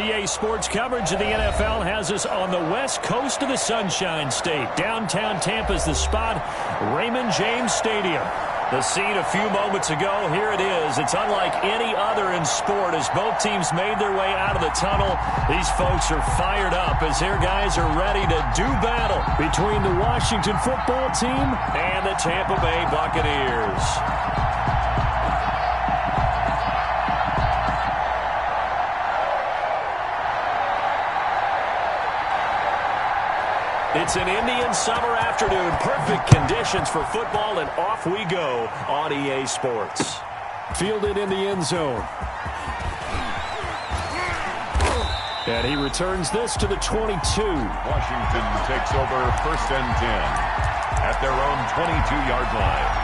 EA Sports coverage of the NFL has us on the west coast of the Sunshine State. Downtown Tampa's the spot, Raymond James Stadium. The scene a few moments ago, here it is. It's unlike any other in sport as both teams made their way out of the tunnel. These folks are fired up as their guys are ready to do battle between the Washington football team and the Tampa Bay Buccaneers. It's an Indian summer afternoon. Perfect conditions for football, and off we go on EA Sports. Fielded in the end zone. And he returns this to the 22. Washington takes over 1st and 10 at their own 22-yard line.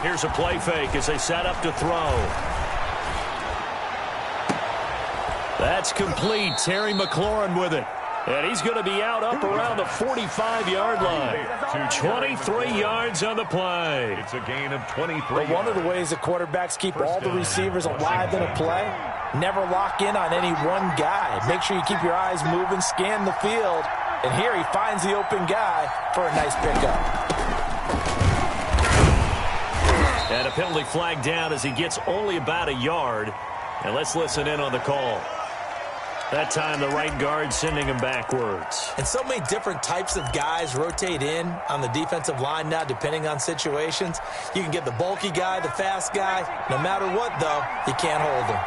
Here's a play fake as they set up to throw. That's complete. Terry McLaurin with it. And he's going to be out up around the 45-yard line. 23 yards on the play. It's a gain of 23. But one of the ways that quarterbacks keep all the receivers alive in a play, never lock in on any one guy. Make sure you keep your eyes moving, scan the field. And here he finds the open guy for a nice pickup. And a penalty flag down as he gets only about a yard. And let's listen in on the call. That time the right guard sending him backwards. And so many different types of guys rotate in on the defensive line now depending on situations. You can get the bulky guy, the fast guy. No matter what, though, you can't hold him.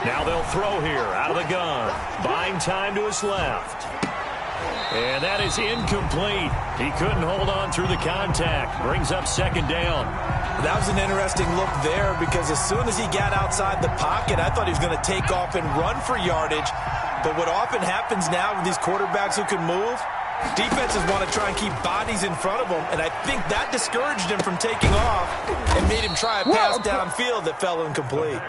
Now they'll throw here out of the gun. Buying time to his left. And that is incomplete. He couldn't hold on through the contact. Brings up 2nd down. That was an interesting look there because as soon as he got outside the pocket, I thought he was going to take off and run for yardage. But what often happens now with these quarterbacks who can move, defenses want to try and keep bodies in front of them, and I think that discouraged him from taking off and made him try a pass downfield that fell incomplete.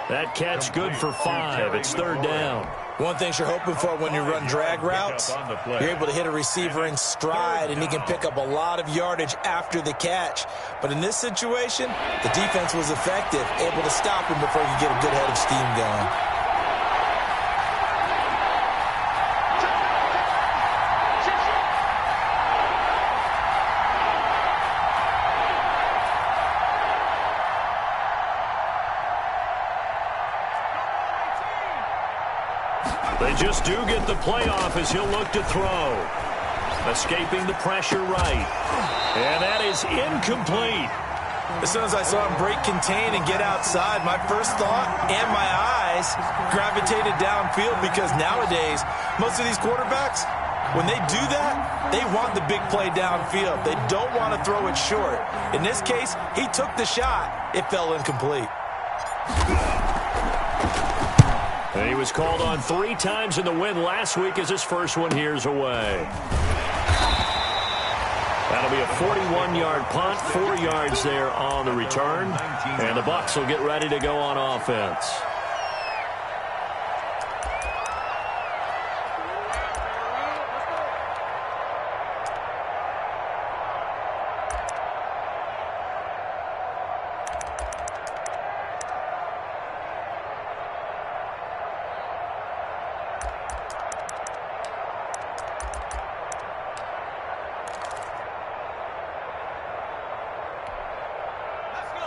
That catch good for 5. It's 3rd down. One thing you're hoping for when you run drag routes, you're able to hit a receiver in stride, and he can pick up a lot of yardage after the catch. But in this situation, the defense was effective, able to stop him before he could get a good head of steam going. They just do get the playoff as he'll look to throw. Escaping the pressure right. And that is incomplete. As soon as I saw him break contain and get outside, my first thought and my eyes gravitated downfield because nowadays, most of these quarterbacks, when they do that, they want the big play downfield. They don't want to throw it short. In this case, he took the shot. It fell incomplete. And he was called on 3 times in the win last week as his first one here's away. That'll be a 41-yard punt, 4 yards there on the return. And the Bucs will get ready to go on offense.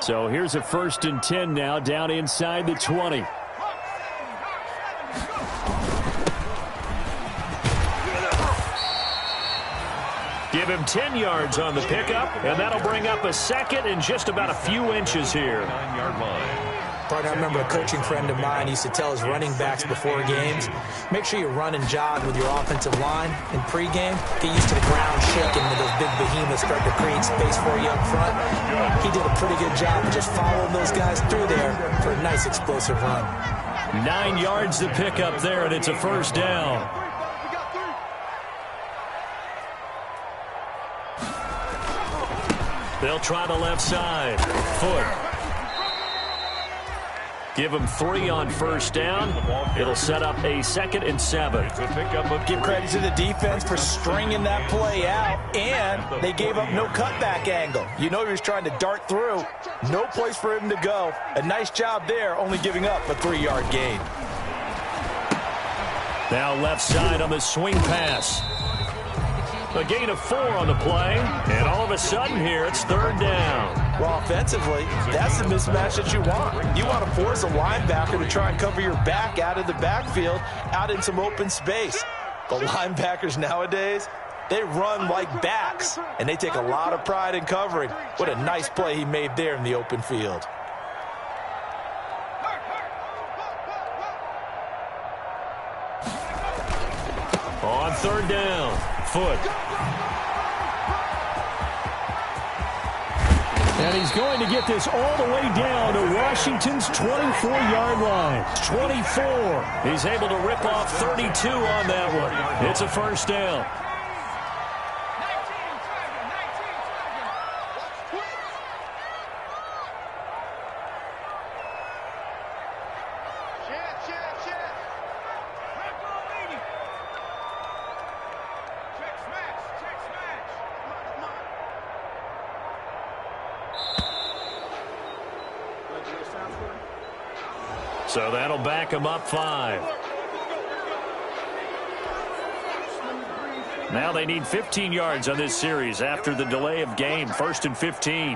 So here's a 1st and 10 now down inside the 20. Give him 10 yards on the pickup, and that'll bring up a 2nd and just about a few inches here. 9-yard line. Partner, I remember a coaching friend of mine used to tell his running backs before games, make sure you run and jog with your offensive line in pregame. Get used to the ground shaking when those big behemoths start to create space for you up front. He did a pretty good job of just following those guys through there for a nice explosive run. 9 yards to pick up there, and it's a first down. They'll try the left side. Foot. Give them 3 on first down. It'll set up a 2nd and 7. Give credit to the defense for stringing that play out, and they gave up no cutback angle. You know he was trying to dart through. No place for him to go. A nice job there, only giving up a 3-yard gain. Now left side on the swing pass. A gain of 4 on the play, and all of a sudden here it's 3rd down. Well, offensively, that's the mismatch that you want. You want to force a linebacker to try and cover your back out of the backfield, out in some open space. The linebackers nowadays, they run like backs, and they take a lot of pride in covering. What a nice play he made there in the open field. On 3rd down, Foot. And he's going to get this all the way down to Washington's 24-yard line. 24. He's able to rip off 32 on that one. It's a first down. So that'll back him up 5. Now they need 15 yards on this series after the delay of game. 1st and 15.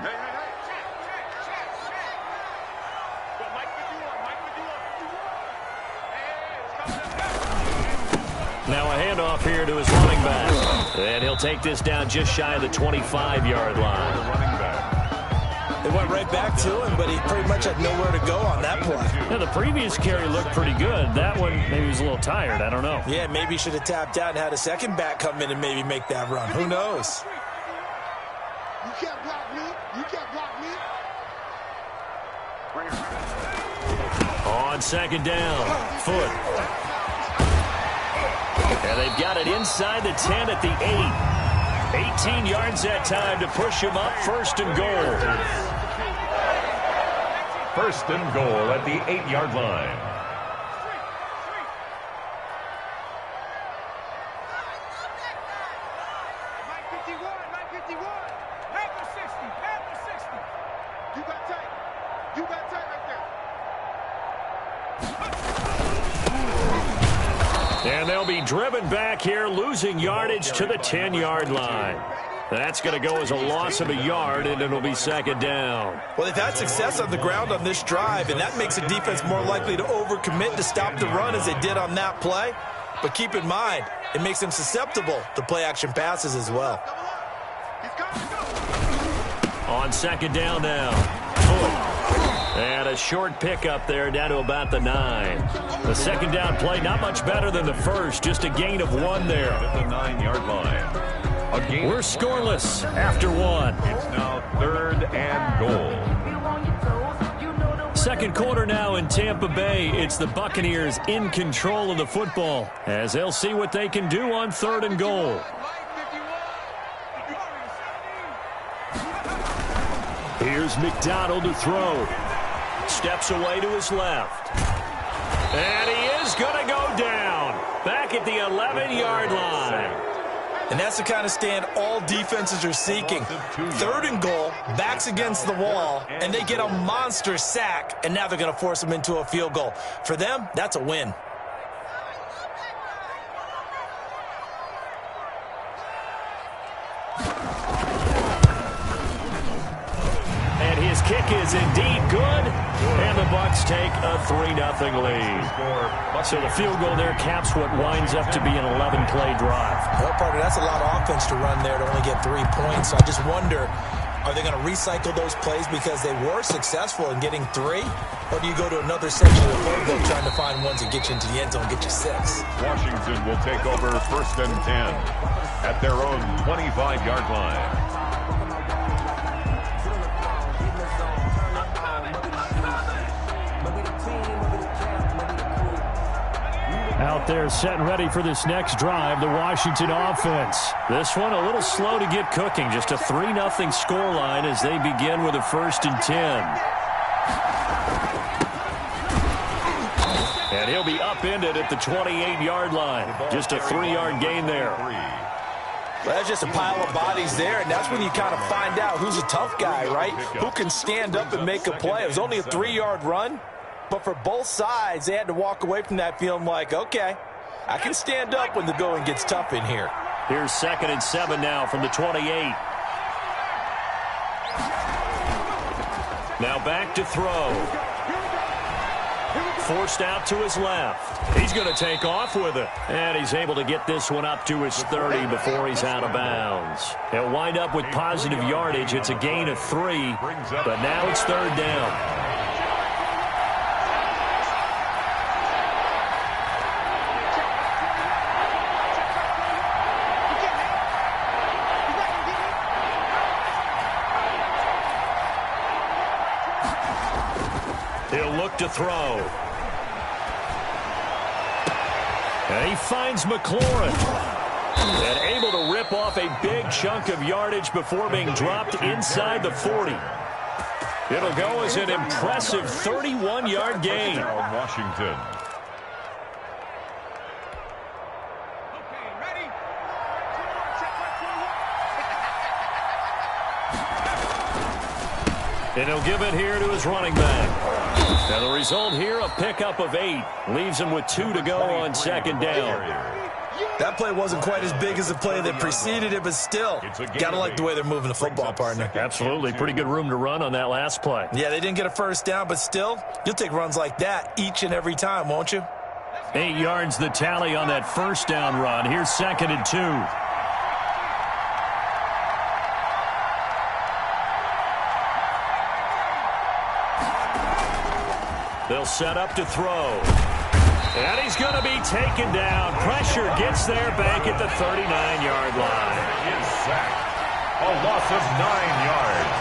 Now a handoff here to his running back. And he'll take this down just shy of the 25-yard line. They went right back to him, but he pretty much had nowhere to go on that play. Yeah, the previous carry looked pretty good. That one, maybe he was a little tired. I don't know. Yeah, maybe he should have tapped out and had a second back come in and maybe make that run. Who knows? You can't block me. You can't block me. On 2nd down, Foot. And they've got it inside the 10 at the 8. 18 yards that time to push him up. 1st and goal. 1st and goal at the 8-yard line. And they'll be driven back here, losing yardage to the 10-yard line. That's going to go as a loss of a yard, and it'll be 2nd down. Well, they've had success on the ground on this drive, and that makes the defense more likely to overcommit to stop the run as they did on that play. But keep in mind, it makes them susceptible to play-action passes as well. On 2nd down now, Foot. And a short pickup there down to about the 9. The 2nd down play, not much better than the first, just a gain of 1 there. At the 9-yard line. We're scoreless after 1. It's now 3rd and goal. 2nd quarter now in Tampa Bay. It's the Buccaneers in control of the football as they'll see what they can do on 3rd and goal. Here's McDonald to throw. Steps away to his left. And he is going to go down. Back at the 11-yard line. And that's the kind of stand all defenses are seeking. 3rd and goal, backs against the wall, and they get a monster sack, and now they're going to force them into a field goal. For them, that's a win. And his kick is indeed good, and the Bucs take a 3-0 lead. So the field goal there caps what winds up to be an 11-play drive. Well, partner, that's a lot of offense to run there to only get 3 points. So I just wonder Are they going to recycle those plays because they were successful in getting 3? Or do you go to another section of the playbook trying to find ones that get you into the end zone and get you 6? Washington will take over 1st and 10 at their own 25-yard line. Out there set and ready for this next drive, the Washington offense. This one a little slow to get cooking. Just a 3-0 scoreline as they begin with a 1st and 10. And he'll be upended at the 28-yard line. Just a 3-yard gain there. Well, that's just a pile of bodies there, and that's when you kind of find out who's a tough guy, right? Who can stand up and make a play. It was only a 3-yard run. But for both sides, they had to walk away from that feeling like, okay, I can stand up when the going gets tough in here. Here's 2nd and 7 now from the 28. Now back to throw. Forced out to his left. He's going to take off with it. And he's able to get this one up to his 30 before he's out of bounds. He'll wind up with positive yardage. It's a gain of 3, but now it's 3rd down. He'll look to throw. And he finds McLaurin. And able to rip off a big chunk of yardage before being dropped inside the 40. It'll go as an impressive 31-yard gain. Washington. And he'll give it here to his running back. Now the result here, a pickup of 8. Leaves him with 2 to go on 2nd down. That play wasn't quite as big as the play that preceded it, but still, got to like the way they're moving the football, partner. Absolutely. Pretty good room to run on that last play. Yeah, they didn't get a 1st down, but still, you'll take runs like that each and every time, won't you? 8 yards the tally on that 1st down run. Here's 2nd and 2. They'll set up to throw. And he's going to be taken down. Pressure gets there back at the 39-yard line. Is sacked. A loss of 9 yards.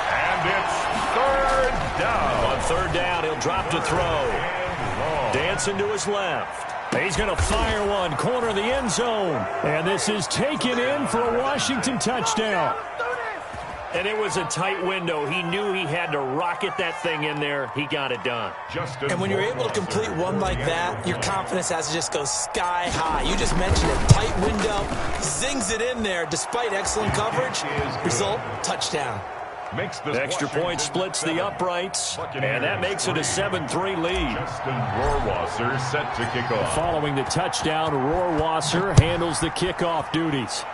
And it's 3rd down. On 3rd down, he'll drop to throw. Dancing to his left. He's going to fire one, corner of the end zone. And this is taken in for a Washington touchdown. And it was a tight window. He knew he had to rocket that thing in there. He got it done. And when you're able to complete one like that, your confidence has to just go sky high. You just mentioned it. Tight window, zings it in there despite excellent coverage. Result, touchdown. Extra point splits the uprights, and that makes it a 7-3 lead. Justin Rohrwasser set to kick off. Following the touchdown, Rohrwasser handles the kickoff duties.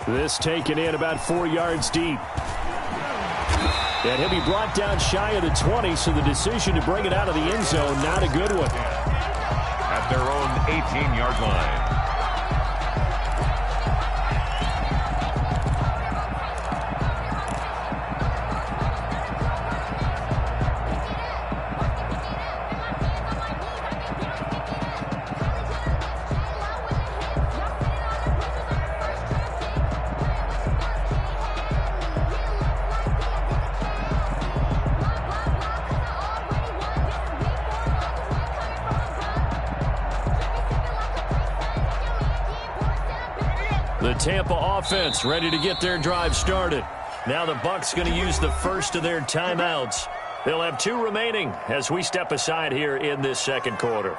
This taken in about 4 yards deep. And he'll be brought down shy of the 20, so the decision to bring it out of the end zone, not a good one. At their own 18-yard line. The Tampa offense ready to get their drive started. Now the Bucs going to use the first of their timeouts. They'll have 2 remaining as we step aside here in this 2nd quarter.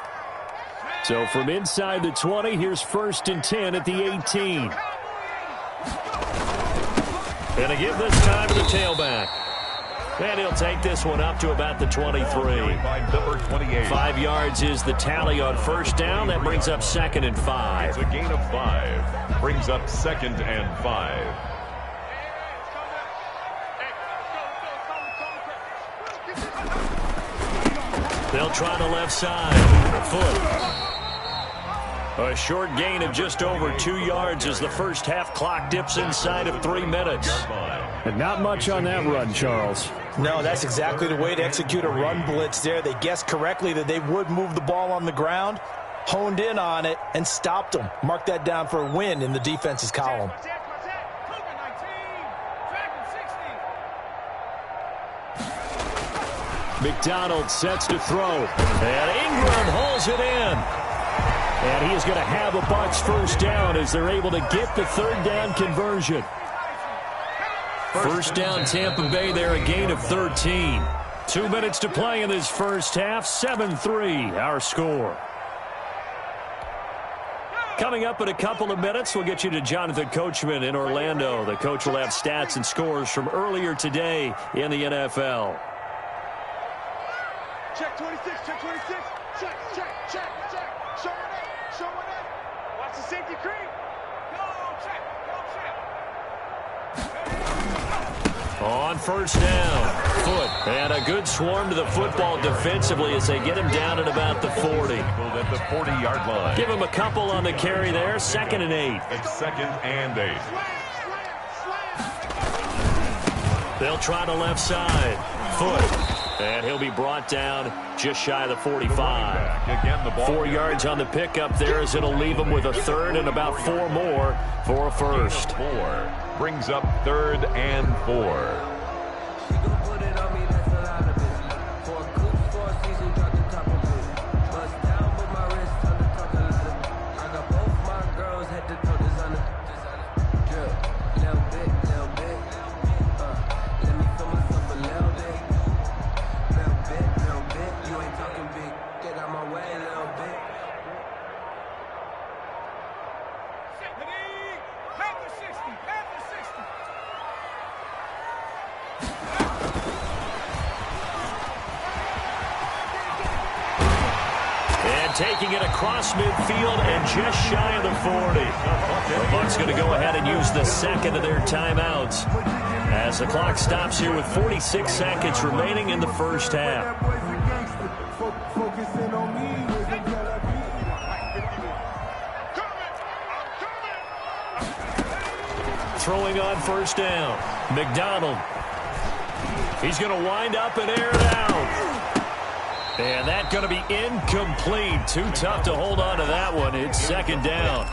So from inside the 20, here's 1st and 10 at the 18. And to give this time to the tailback. And he'll take this one up to about the 23. 5 yards is the tally on 1st down. That brings up 2nd and 5. It's a gain of 5. Brings up 2nd and 5. They'll try the left side. Foot. A short gain of just over 2 yards as the first half clock dips inside of 3 minutes. And not much on that run, Charles. No, that's exactly the way to execute a run blitz there. They guessed correctly that they would move the ball on the ground, honed in on it, and stopped them. Mark that down for a win in the defense's column. McDonald sets to throw. And Ingram hauls it in. And he is going to have a Bucs first down as they're able to get the third down conversion. First down Tampa Bay there, a gain of 13. 2 minutes to play in this first half. 7-3 our score. Coming up in a couple of minutes, we'll get you to Jonathan Coachman in Orlando. The coach will have stats and scores from earlier today in the NFL. Check 26, check 26. Check. Showing up. Watch the safety creep. Go check. On first down, Foot. And a good swarm to the football defensively as they get him down at about the 40. At the 40-yard line. Give him a couple on the carry there. 2nd and 8. It's 2nd and 8. They'll try the left side. Foot. And he'll be brought down just shy of the 45. Again, the ball 4 yards on the pickup there as it'll leave him with a third and about 4 more for a first. 4 brings up 3rd and 4. Taking it across midfield and just shy of the 40. The Bucs going to go ahead and use the second of their timeouts as the clock stops here with 46 seconds remaining in the first half. Throwing on first down. McDonald. He's going to wind up and air it out. And that's going to be incomplete. Too tough to hold on to that one. It's 2nd down.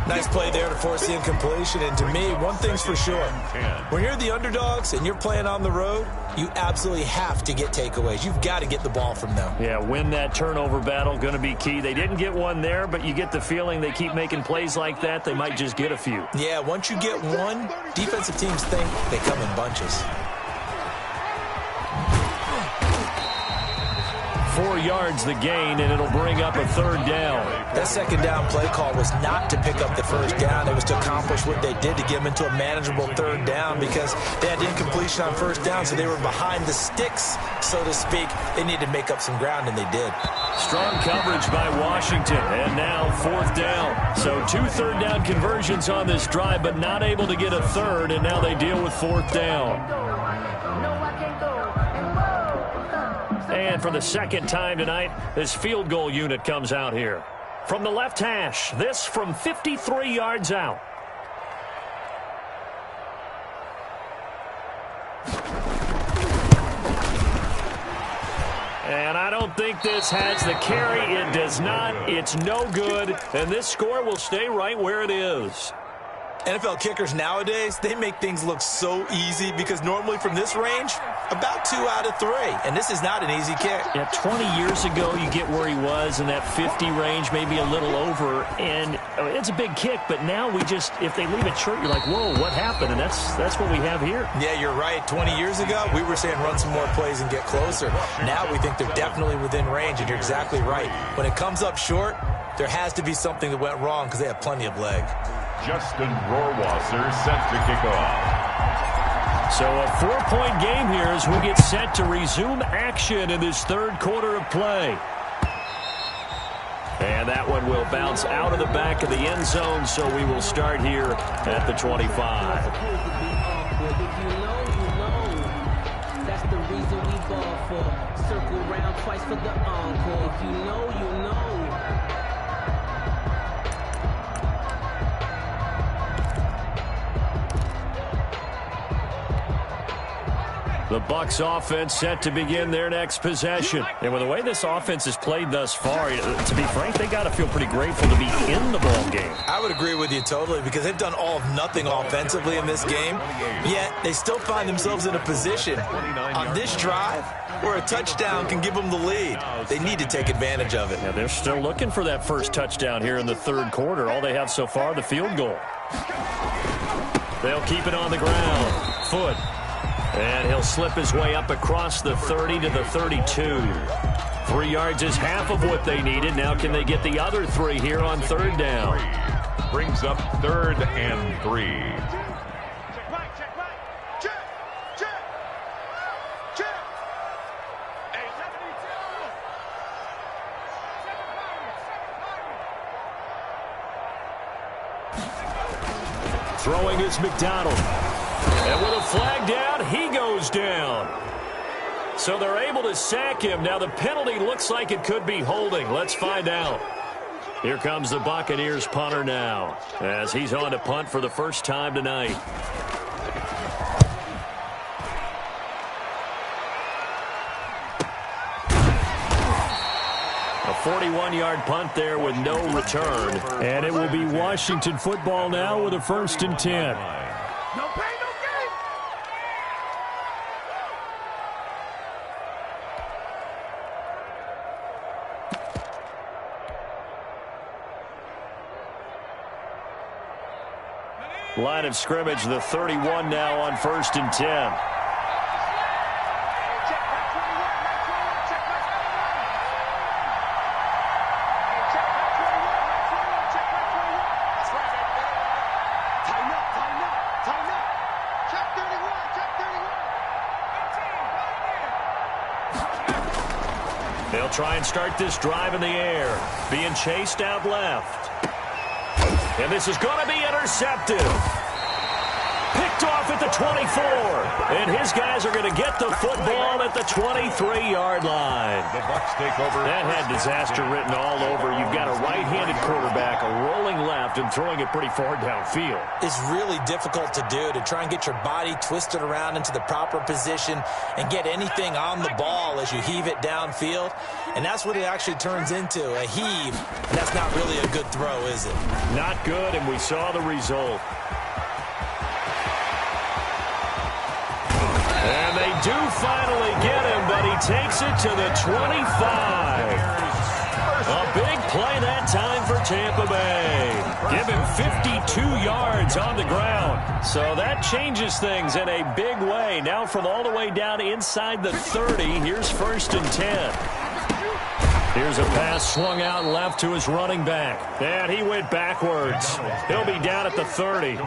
Nice play there to force the incompletion. And to me, one thing's for sure. When you're the underdogs and you're playing on the road, you absolutely have to get takeaways. You've got to get the ball from them. Yeah, win that turnover battle, going to be key. They didn't get one there, but you get the feeling they keep making plays like that, they might just get a few. Yeah, once you get one, defensive teams think they come in bunches. 4 yards the gain, and it'll bring up a 3rd down. That 2nd down play call was not to pick up the first down. It was to accomplish what they did to get them into a manageable 3rd down because they had incompletion on first down, so they were behind the sticks, so to speak. They needed to make up some ground, and they did. Strong coverage by Washington, and now 4th down. So 2 third down conversions on this drive, but not able to get a third, and now they deal with 4th down. And for the second time tonight, this field goal unit comes out here. From the left hash, this from 53 yards out. And I don't think this has the carry. It does not. It's no good. And this score will stay right where it is. NFL kickers nowadays, they make things look so easy because normally from this range, about 2 out of 3. And this is not an easy kick. Yeah, 20 years ago, you get where he was in that 50 range, maybe a little over. And it's a big kick, but now we just, if they leave it short, you're like, whoa, what happened? And that's what we have here. Yeah, you're right. 20 years ago, we were saying run some more plays and get closer. Now we think they're definitely within range, and you're exactly right. When it comes up short, there has to be something that went wrong because they have plenty of leg. Justin Rohrwasser set to kick off. So a 4-point game here as we get set to resume action in this 3rd quarter of play. And that one will bounce out of the back of the end zone, so we will start here at the 25. That's the reason we ball for. Circle round twice for the encore. If you know, you know. The Bucs offense set to begin their next possession. And with the way this offense has played thus far, to be frank, they got to feel pretty grateful to be in the ball game. I would agree with you totally because they've done all of nothing offensively in this game, yet they still find themselves in a position on this drive where a touchdown can give them the lead. They need to take advantage of it. Yeah, they're still looking for that first touchdown here in the third quarter. All they have so far, the field goal. They'll keep it on the ground. Foot. And he'll slip his way up across the 30 to the 32. 3 yards is half of what they needed. Now can they get the other 3 here on third down? Brings up 3rd and 3. Check back, check back. Check, check, check. Hey, 72. Throwing is McDonald. And with a flag down, he goes down. So they're able to sack him. Now the penalty looks like it could be holding. Let's find out. Here comes the Buccaneers punter now as he's on to punt for the first time tonight. A 41-yard punt there with no return. And it will be Washington football now with a 1st and 10. No pay, no gain. Line of scrimmage, the 31 now on 1st and 10. Check back 21, back 21, check back 21. Check back 21, check back 21. That's right, baby. Tighten up, tighten up, tighten up. Check 31, check 31. They'll try and start this drive in the air. Being chased out left. And this is going to be intercepted. Picked off at the 24. And his guys are going to get the football at the 23-yard line. The Bucs take over. That had disaster written all over. You've got a right-handed quarterback, a rolling left, and throwing it pretty far downfield. It's really difficult to do, to try and get your body twisted around into the proper position and get anything on the ball as you heave it downfield. And that's what it actually turns into, a heave. And that's not really a good throw, is it? Not good, and we saw the result. And they do finally get him, but he takes it to the 25. A big play that time for Tampa Bay. Give him 52 yards on the ground. So that changes things in a big way. Now from all the way down inside the 30, here's 1st and 10. Here's a pass swung out left to his running back. And he went backwards. He'll be down at the 30.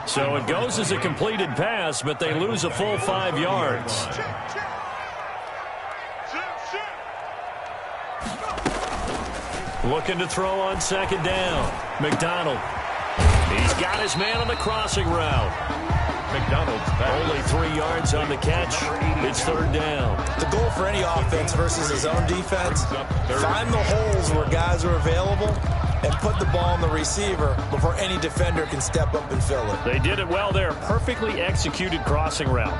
So it goes as a completed pass, but they lose a full 5 yards. Looking to throw on 2nd down. McDonald. He's got his man on the crossing route. McDonald's back. Only 3 yards on the catch. It's 3rd down. The goal for any offense versus his own defense, find the holes where guys are available and put the ball on the receiver before any defender can step up and fill it. They did it well there. Perfectly executed crossing route.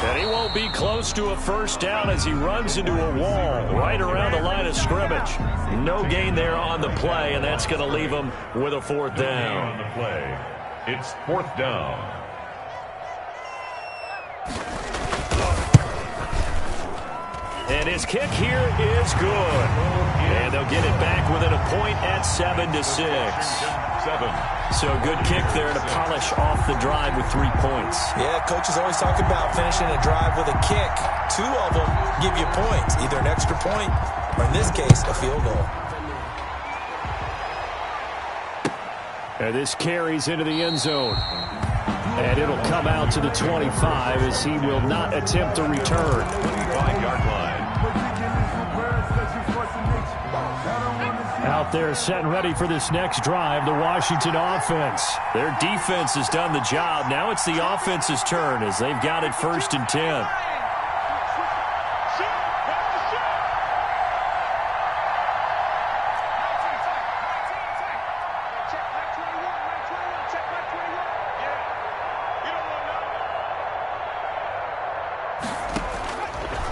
And he won't be close to a 1st down as he runs into a wall right around the line of scrimmage. No gain there on the play, and that's going to leave him with a 4th down. On the play, it's 4th down. And his kick here is good. And they'll get it back within a point at 7-6. 7. So good kick there to polish off the drive with 3 points. Yeah, coaches always talk about finishing a drive with a kick. 2 of them give you points, either an extra point or, in this case, a field goal. And this carries into the end zone. And it'll come out to the 25 as he will not attempt a return. 25-yard line. Out out there set and ready for this next drive, the Washington offense. Their defense has done the job. Now it's the offense's turn as they've got it 1st and 10.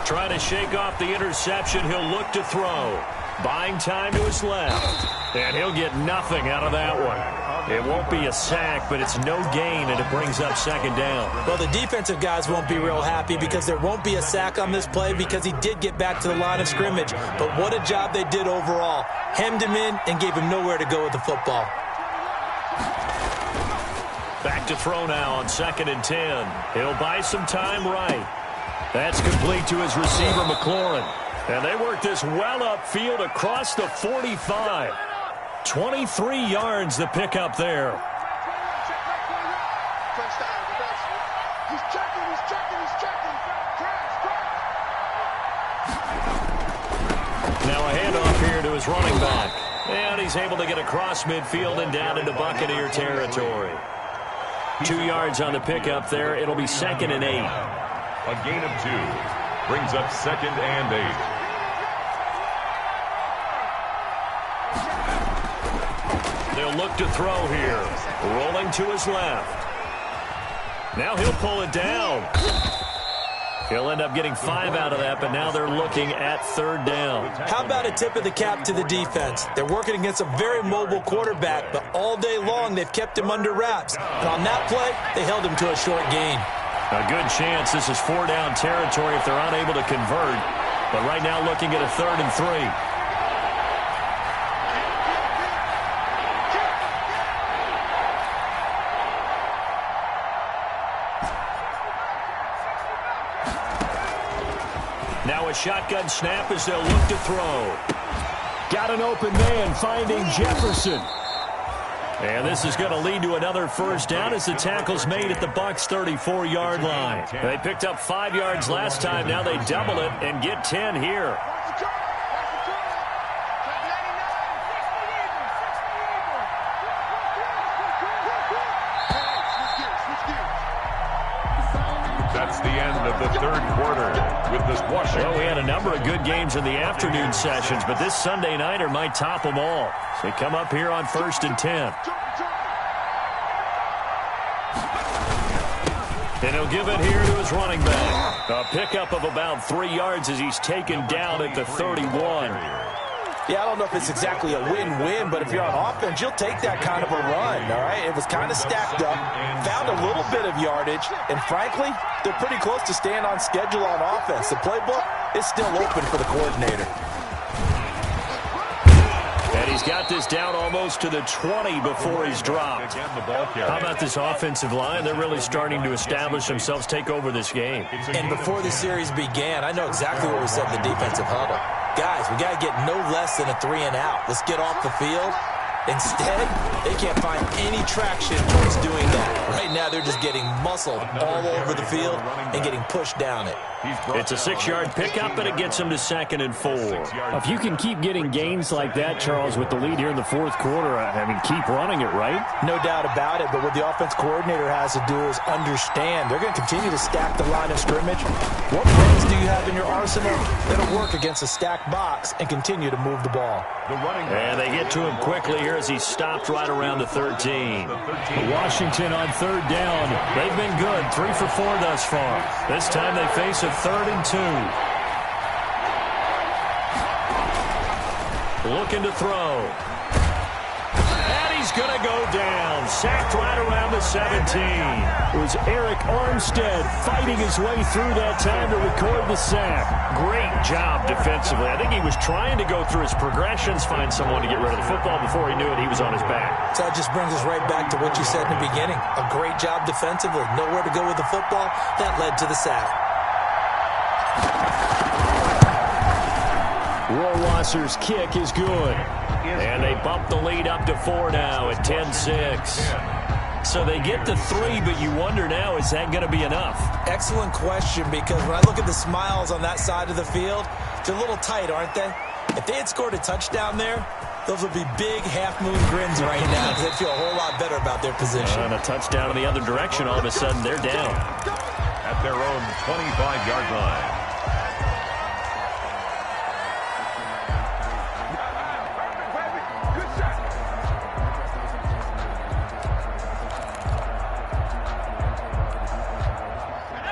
Trying to shake off the interception. He'll look to throw. Buying time to his left. And he'll get nothing out of that one. It won't be a sack, but it's no gain, and it brings up 2nd down. Well, the defensive guys won't be real happy because there won't be a sack on this play because he did get back to the line of scrimmage. But what a job they did overall. Hemmed him in and gave him nowhere to go with the football. Back to throw now on 2nd and 10. He'll buy some time right. That's complete to his receiver, McLaurin. And they work this well upfield across the 45. 23 yards the pickup there. Now a handoff here to his running back. And he's able to get across midfield and down into Buccaneer territory. 2 yards on the pickup there. It'll be 2nd and 8. A gain of 2 brings up 2nd and 8. They'll look to throw here. Rolling to his left. Now he'll pull it down. He'll end up getting 5 out of that, but now they're looking at 3rd down. How about a tip of the cap to the defense? They're working against a very mobile quarterback, but all day long they've kept him under wraps. And on that play, they held him to a short gain. A good chance this is 4-down territory if they're unable to convert. But right now looking at a 3rd and 3. Now a shotgun snap as they'll look to throw. Got an open man finding Jefferson. And this is going to lead to another 1st down as the tackle's made at the Bucs' 34-yard line. They picked up 5 yards last time. Now they double it and get 10 here. That's the end of the 3rd quarter with this Washington. Well, we had a number of good games in the afternoon sessions, but this Sunday nighter might top them all. So they come up here on 1st and 10. And he'll give it here to his running back. A pickup of about 3 yards as he's taken down at the 31. Yeah, I don't know if it's exactly a win-win, but if you're on offense, you'll take that kind of a run, all right? It was kind of stacked up, found a little bit of yardage, and frankly, they're pretty close to staying on schedule on offense. The playbook is still open for the coordinator. And he's got this down almost to the 20 before he's dropped. How about this offensive line? They're really starting to establish themselves, take over this game. And before the series began, I know exactly what we said in the defensive huddle. Guys, we got to get no less than a 3 and out. Let's get off the field. Instead, they can't find any traction towards doing that. Right now, they're just getting muscled all over the field and getting pushed down it. It's a 6-yard pickup, and it gets them to 2nd and 4. If you can keep getting gains like that, Charles, with the lead here in the 4th quarter, I mean, keep running it, right? No doubt about it, but what the offense coordinator has to do is understand they're going to continue to stack the line of scrimmage. What plays do you have in your arsenal that'll work against a stacked box and continue to move the ball? And they get to him quickly here as he's stopped right around the 13. Washington on 3rd down. They've been good, 3 for 4 thus far. This time they face a 3rd and 2. Looking to throw. And he's going to go down. Sacked right around the 17. It was Eric Armstead fighting his way through that time to record the sack. Great job defensively. I think he was trying to go through his progressions, find someone to get rid of the football. Before he knew it, he was on his back. So that just brings us right back to what you said in the beginning. A great job defensively. Nowhere to go with the football. That led to the sack. Rohrwasser's kick is good. And they bump the lead up to 4 now at 10-6. So they get to 3, but you wonder now, is that going to be enough? Excellent question, because when I look at the smiles on that side of the field, they're a little tight, aren't they? If they had scored a touchdown there, Those will be big half-moon grins right now because they feel a whole lot better about their position. And a touchdown in the other direction. All of a sudden, they're down. At their own 25-yard line.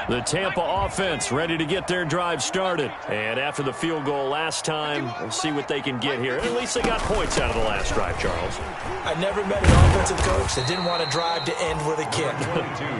The Tampa offense ready to get their drive started. And after the field goal last time, we'll see what they can get here. At least they got points out of the last drive, Charles. I never met an offensive coach that didn't want a drive to end with a kick.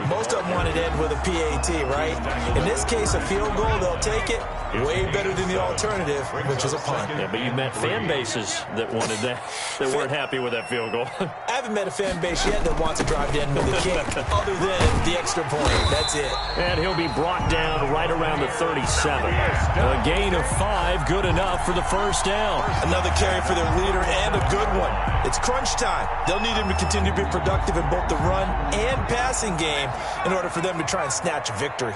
Most of them wanted to end with a PAT, right? In this case, a field goal, they'll take it. Way better than the alternative, which is a punt. Yeah, but you met fan bases that wanted that, that weren't happy with that field goal. I haven't met a fan base yet that wants a drive to end with a kick, other than the extra point. That's it. And he'll be brought down right around the 37. A gain of 5, good enough for the first down. Another carry for their leader and a good one. It's crunch time. They'll need him to continue to be productive in both the run and passing game in order for them to try and snatch a victory.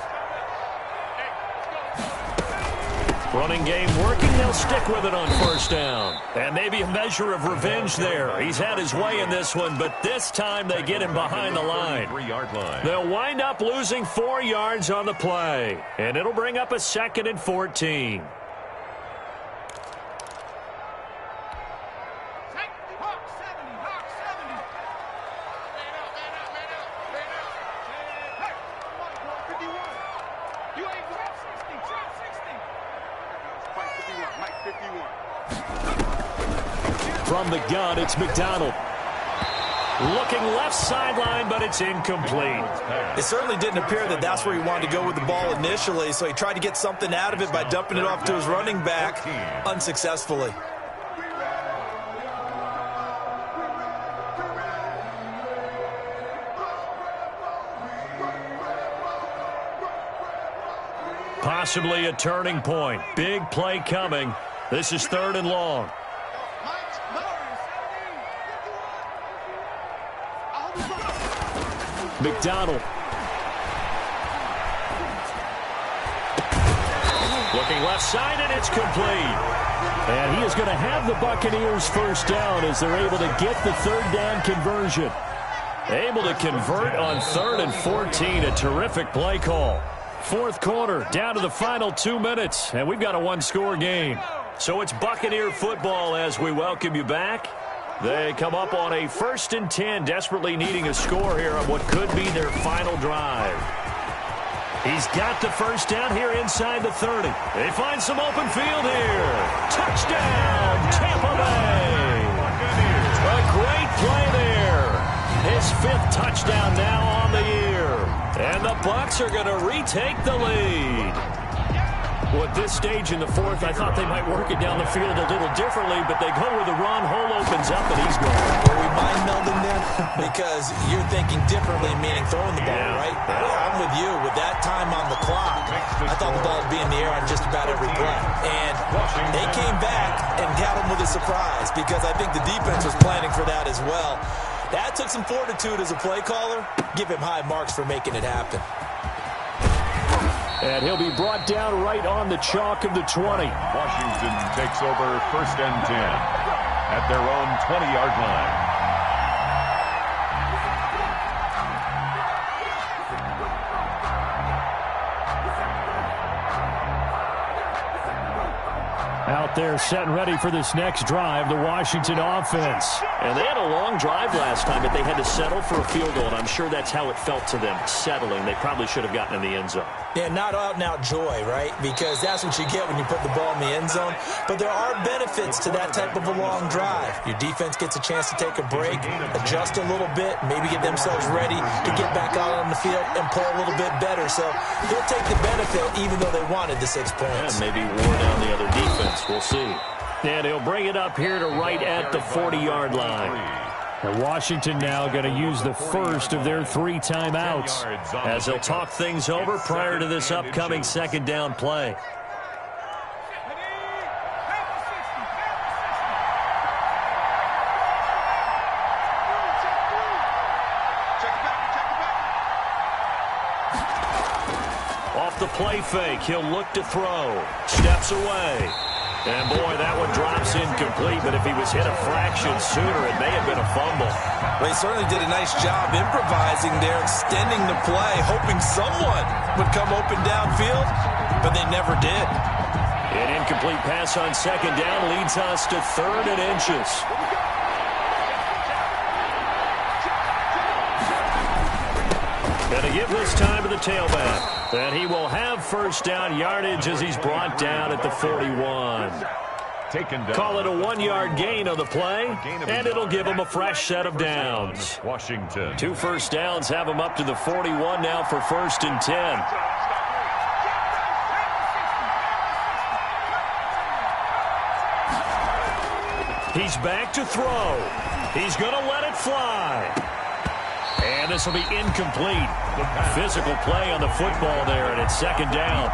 Running game working, they'll stick with it on first down. And maybe a measure of revenge there. He's had his way in this one, but this time they get him behind the line. 3-yard line. They'll wind up losing 4 yards on the play. And it'll bring up a 2nd and 14. From the gun, it's McDonald. Looking left sideline, but it's incomplete. It certainly didn't appear that that's where he wanted to go with the ball initially, so he tried to get something out of it by dumping it off to his running back unsuccessfully. Possibly a turning point. Big play coming. This is 3rd and long. McDonald. Looking left side, and it's complete. And he is going to have the Buccaneers first down as they're able to get the 3rd down conversion. Able to convert on 3rd and 14. A terrific play call. 4th quarter, down to the final 2 minutes, and we've got a 1-score game. So it's Buccaneer football as we welcome you back. They come up on a 1st and 10, desperately needing a score here on what could be their final drive. He's got the first down here inside the 30. They find some open field here. Touchdown, Tampa Bay. A great play there. His 5th touchdown now on the year. And the Bucs are going to retake the lead. Well, at this stage in the 4th, I thought they might work it down the field a little differently, but they go with the run. Hole opens up, and he's gone. Are we mind melding them? Because you're thinking differently, meaning throwing the ball, right? I'm with you. With that time on the clock, I thought the ball would be in the air on just about every play. And they came back and got him with a surprise because I think the defense was planning for that as well. That took some fortitude as a play caller. Give him high marks for making it happen. And he'll be brought down right on the chalk of the 20. Washington takes over 1st and 10 at their own 20-yard line. Out there set and ready for this next drive, the Washington offense. And they had a long drive last time, but they had to settle for a field goal, and I'm sure that's how it felt to them, settling. They probably should have gotten in the end zone. Yeah, not out-and-out joy, right? Because that's what you get when you put the ball in the end zone. But there are benefits to that type of a long drive. Your defense gets a chance to take a break, adjust a little bit, maybe get themselves ready to get back out on the field and play a little bit better. So they'll take the benefit even though they wanted the 6 points. Yeah, maybe wore down the other defense. We'll see. And he'll bring it up here to right at the 40-yard line. And Washington now going to use the first of their 3 timeouts as they'll talk things over prior to this upcoming 2nd down play. Off the play fake, he'll look to throw. Steps away. And, boy, that one drops incomplete, but if he was hit a fraction sooner, it may have been a fumble. Well, he certainly did a nice job improvising there, extending the play, hoping someone would come open downfield, but they never did. An incomplete pass on second down leads us to 3rd and inches. And to give this time to the tailback. And he will have first down yardage as he's brought down at the 41. Taken down. Call it a 1-yard gain on the play, and it'll give him a fresh set of downs. Washington. 2 first downs have him up to the 41 now for 1st and 10. He's back to throw. He's going to let it fly. And this will be incomplete. Physical play on the football there, and it's 2nd down.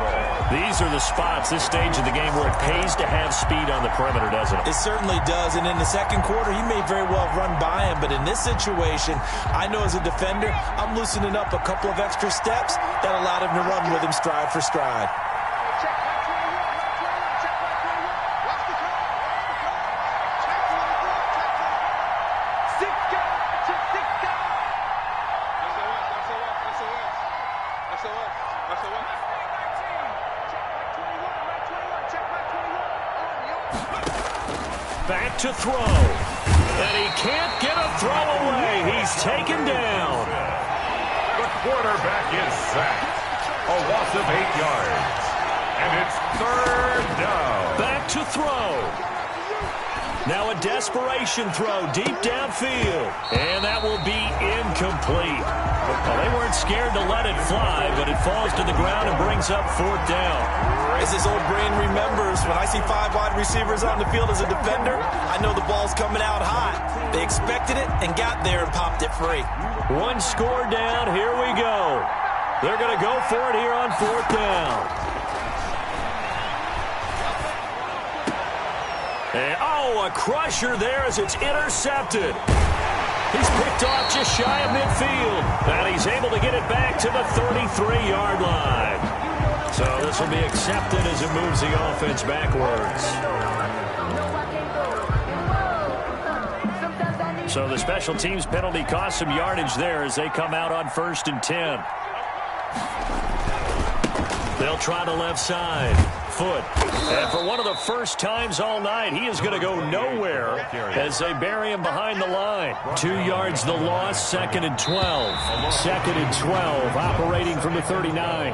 These are the spots, this stage of the game, where it pays to have speed on the perimeter, doesn't it? It certainly does, and in the 2nd quarter, he may very well run by him, but in this situation, I know as a defender, I'm loosening up a couple of extra steps that allowed him to run with him stride for stride. Back to throw. And he can't get a throw away. He's taken down. The quarterback is sacked. A loss of 8 yards. And it's 3rd down. Back to throw. Now a desperation throw deep downfield. And that will be incomplete. Well, they weren't scared to let it fly, but it falls to the ground and brings up 4th down. As his old brain remembers, when I see 5 wide receivers on the field as a defender, I know the ball's coming out hot. They expected it and got there and popped it free. 1 score down. Here we go. They're going to go for it here on 4th down. And, a crusher there as it's intercepted. He's picked off just shy of midfield. And he's able to get it back to the 33-yard line. So this will be accepted as it moves the offense backwards. So the special teams penalty cost some yardage there as they come out on 1st and 10. They'll try the left side. Foot. And for one of the first times all night, he is going to go nowhere as they bury him behind the line. 2 yards the loss, 2nd and 12. 2nd and 12, operating from the 39.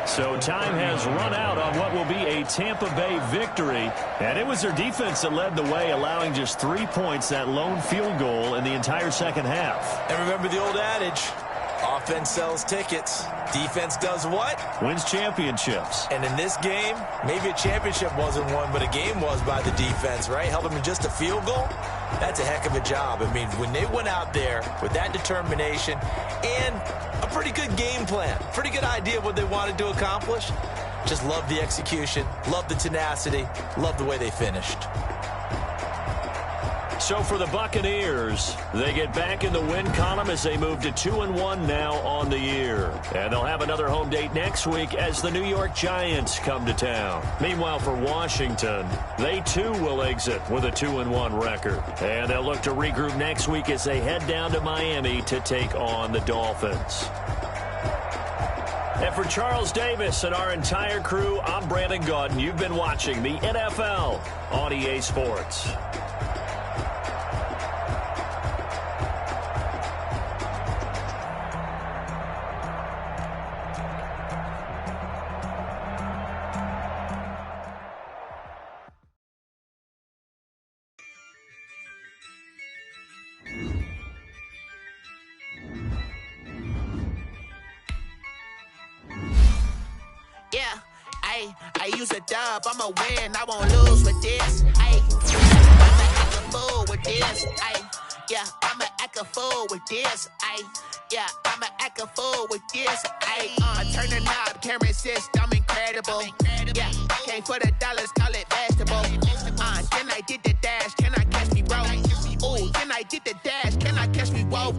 So time has run out on what will be a Tampa Bay victory. And it was their defense that led the way, allowing just 3 points, that lone field goal in the entire second half. And remember the old adage, offense sells tickets. Defense does what? Wins championships. And in this game, maybe a championship wasn't won, but a game was by the defense, right? Held them in just a field goal. That's a heck of a job. I mean, when they went out there with that determination and a pretty good game plan, pretty good idea of what they wanted to accomplish, just love the execution, love the tenacity, love the way they finished. So for the Buccaneers, they get back in the win column as they move to 2-1 now on the year. And they'll have another home date next week as the New York Giants come to town. Meanwhile, for Washington, they too will exit with a 2-1 record. And they'll look to regroup next week as they head down to Miami to take on the Dolphins. And for Charles Davis and our entire crew, I'm Brandon Gaudin. You've been watching the NFL on EA Sports. I use a dub, I'ma win, I won't lose with this. I'ma act a fool with this. I'ma act a fool with this. I'ma act a fool with this. Turn the knob, camera assist, I'm incredible. Came for the dollars, call it vegetable. Then I did the dash, can I catch me, bro? Ooh, then I did the dash, can I catch me, whoa?